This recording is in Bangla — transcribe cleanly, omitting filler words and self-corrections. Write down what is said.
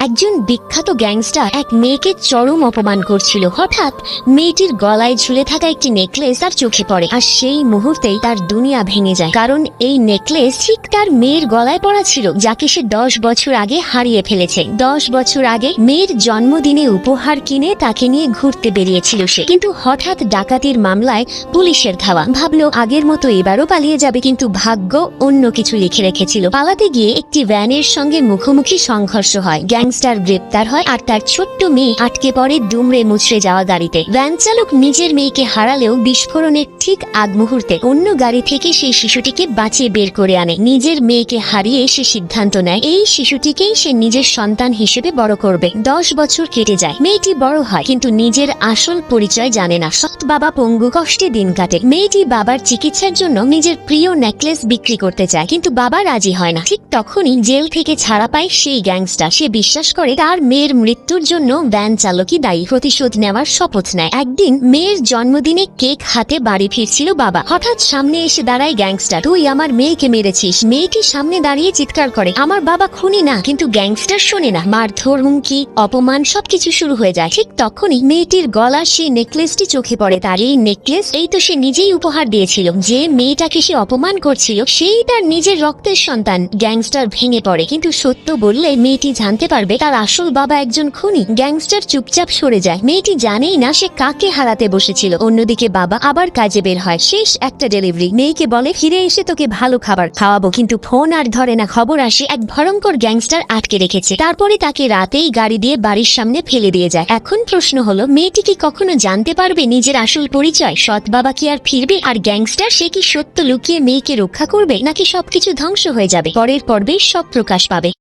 একজন বিখ্যাত গ্যাংস্টার এক মেয়েকে চরম অপমান করছিল। হঠাৎ মেয়েটির গলায় ঝুলে থাকা একটি নেকলেস তার চোখে পড়ে, আর সেই মুহূর্তেই তার দুনিয়া ভেঙে যায়। কারণ এই নেকলেস ঠিক তার মেয়ের গলায় পড়া ছিল, যাকে সে 10 বছর আগে হারিয়ে ফেলেছে। 10 বছর আগে মেয়ের জন্মদিনে উপহার কিনে তাকে নিয়ে ঘুরতে বেরিয়েছিল সে, কিন্তু হঠাৎ ডাকাতির মামলায় পুলিশের ধাওয়া। ভাবলো আগের মতো এবারও পালিয়ে যাবে, কিন্তু ভাগ্য অন্য কিছু লিখে রেখেছিল। পালাতে গিয়ে একটি ভ্যানের সঙ্গে মুখোমুখি সংঘর্ষ হয়, গ্যাংস্টার গ্রেপ্তার হয়, আর তার ছোট্ট মেয়ে আটকে পড়ে দুমড়ে মুচড়ে যাওয়া গাড়িতে। ভ্যান চালক নিজের মেয়েকে হারালেও বিস্ফোরণের ঠিক আগ মুহূর্তে অন্য গাড়ি থেকে সেই শিশুটিকে বাঁচিয়ে বের করে আনে। নিজের মেয়েকে হারিয়ে সে সিদ্ধান্ত নেয় এই শিশুটিকেই সে নিজের সন্তান হিসেবে বড় করবে। 10 বছর কেটে যায়, মেয়েটি বড় হয়, কিন্তু নিজের আসল পরিচয় জানে না। সৎ বাবা পঙ্গু, কষ্টে দিন কাটে। মেয়েটি বাবার চিকিৎসার জন্য নিজের প্রিয় নেকলেস বিক্রি করতে চায়, কিন্তু বাবা রাজি হয় না। ঠিক তখনই জেল থেকে ছাড়া পায় সেই গ্যাংস্টার। সে বিশ্বাস করে তার মেয়ের মৃত্যুর জন্য ভ্যান চালকই দায়ী। প্রতিশোধ নেওয়ার শপথ নেয়। একদিন মেয়ের জন্মদিনে কেক হাতে বাড়ি ফিরছিল বাবা। হঠাৎ সামনে এসে দাঁড়ায় গ্যাংস্টার। তুই আমার মেয়েকে মেরেছিস। মেয়েটি সামনে দাঁড়িয়ে চিৎকার করে, আমার বাবা খুনি না। কিন্তু গ্যাংস্টার শোনে না। মারধর, হুমকি, অপমান সবকিছু শুরু হয়ে যায়। ঠিক তখনই মেয়েটির গলার সেই নেকলেসটি চোখে পড়ে। তার এই নেকলেস এই তো সে নিজেই উপহার দিয়েছিল। যে মেয়েটাকে সে অপমান করছিল সেই তার নিজের রক্তের সন্তান। গ্যাংস্টার ভেঙে পড়ে, কিন্তু সত্য বললে মেয়েটি জানতে পারবে তার আসল বাবা একজন খুনি। গ্যাংস্টার চুপচাপ সরে যায়। মেয়েটি জানেই না সে কাকে হারাতে বসেছিল। অন্যদিকে বাবা আবার কাজে বের হয়। শেষ একটা ডেলিভারি। মেয়েকে বলে ফিরে এসে তোকে ভালো খাবার খাওয়াবো, কিন্তু ফোন আর ধরে না। খবর আসে এক ভয়ঙ্কর গ্যাংস্টার আটকে রেখেছে। তারপরে তাকে রাতেই গাড়ি দিয়ে বাড়ির সামনে ফেলে দিয়ে যায়। এখন প্রশ্ন হলো, মেয়েটি কি কখনো জানতে পারবে নিজের আসল পরিচয়? সৎ বাবা কি আর ফিরবে? আর গ্যাংস্টার সে কি সত্য লুকিয়ে মেয়েকে রক্ষা করবে, নাকি সবকিছু ধ্বংস হয়ে যাবে? পরের পর্বে সব প্রকাশ পাবে।